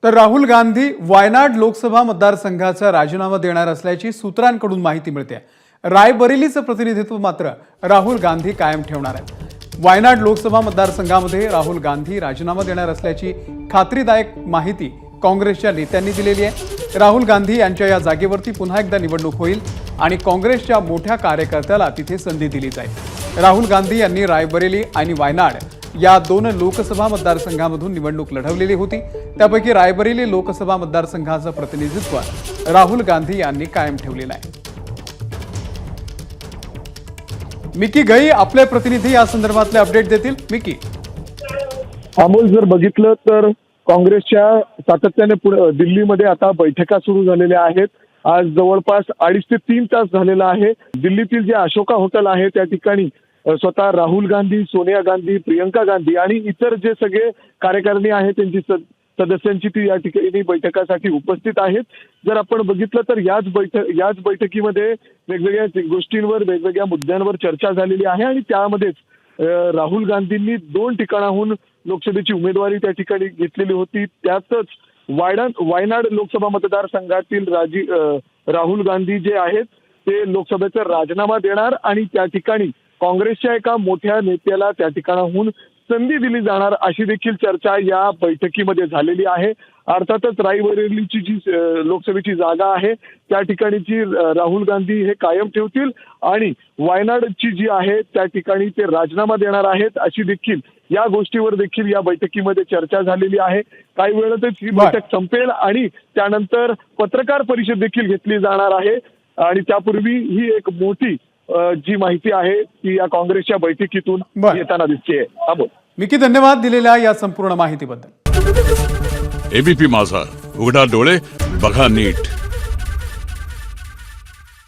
तर राहुल गांधी वायनाड लोकसभा मतदारसंघाचा राजीनामा देणार असल्याची सूत्रांकडून माहिती मिळते। रायबरेलीचं प्रतिनिधित्व मात्र राहुल गांधी कायम ठेवणार आहेत। वायनाड लोकसभा मतदारसंघामध्ये राहुल गांधी राजीनामा देणार असल्याची खात्रीदायक माहिती काँग्रेसच्या नेत्यांनी दिलेली आहे। राहुल गांधी यांच्या या जागेवरती पुन्हा एकदा निवडणूक होईल आणि काँग्रेसच्या मोठ्या कार्यकर्त्याला तिथे संधी दिली जाईल। राहुल गांधी यांनी रायबरेली आणि वायनाड या दोन लोकसभा मतदारसंघांमधून निवडणूक लढवलेली होती। त्यापैकी रायबरेली लोकसभा मतदारसंघाचं प्रतिनिधित्व राहुल गांधी यांनी कायम ठेवलेलं आहे। मिकी गई आपले प्रतिनिधी या संदर्भातले अपडेट देतील। मिकी, अमोल, जर बघितलं तर काँग्रेसच्या सातत्याने दिल्लीमध्ये आता बैठका सुरू झालेल्या आहेत। आज जवळपास 2.5 ते 3 तास झालेला आहे। दिल्लीतील जे अशोका हॉटेल आहे त्या ठिकाणी स्वतः राहुल गांधी, सोनिया गांधी, प्रियंका गांधी आणि इतर जे सगळे कार्यकारिणी आहेत त्यांची सदस्यांची ती या ठिकाणी बैठकासाठी उपस्थित आहेत। जर आपण बघितलं तर याच बैठकीमध्ये वेगवेगळ्या गोष्टींवर, वेगवेगळ्या मुद्द्यांवर चर्चा झालेली आहे आणि त्यामध्येच राहुल गांधींनी 2 ठिकाणाहून लोकसभेची उमेदवारी त्या ठिकाणी घेतलेली होती। त्यातच वायनाड लोकसभा मतदारसंघातील राहुल गांधी जे आहेत ते लोकसभेचा राजीनामा देणार आणि त्या ठिकाणी काँग्रेसच्या एका मोठ्या नेत्याला त्या ठिकाणाहून संधी दिली जाणार अशी देखील चर्चा या बैठकीमध्ये झालेली आहे। अर्थातच रायबरेलीची जी लोकसभेची जागा आहे त्या ठिकाणीची राहुल गांधी हे कायम ठेवतील आणि वायनाडची जी आहे त्या ठिकाणी ते राजीनामा देणार आहेत अशी देखील या गोष्टीवर देखील या बैठकीमध्ये चर्चा झालेली आहे। काही वेळातच ही बैठक संपेल आणि त्यानंतर पत्रकार परिषद देखील घेतली जाणार आहे आणि त्यापूर्वी ही एक मोठी जी माहिती आहे ती या काँग्रेसच्या बैठकीतून येताना दिसते। मिकी, धन्यवाद दिलेल्या या संपूर्ण माहितीबद्दल। एबीपी माझा, उघडा डोळे बघा नीट।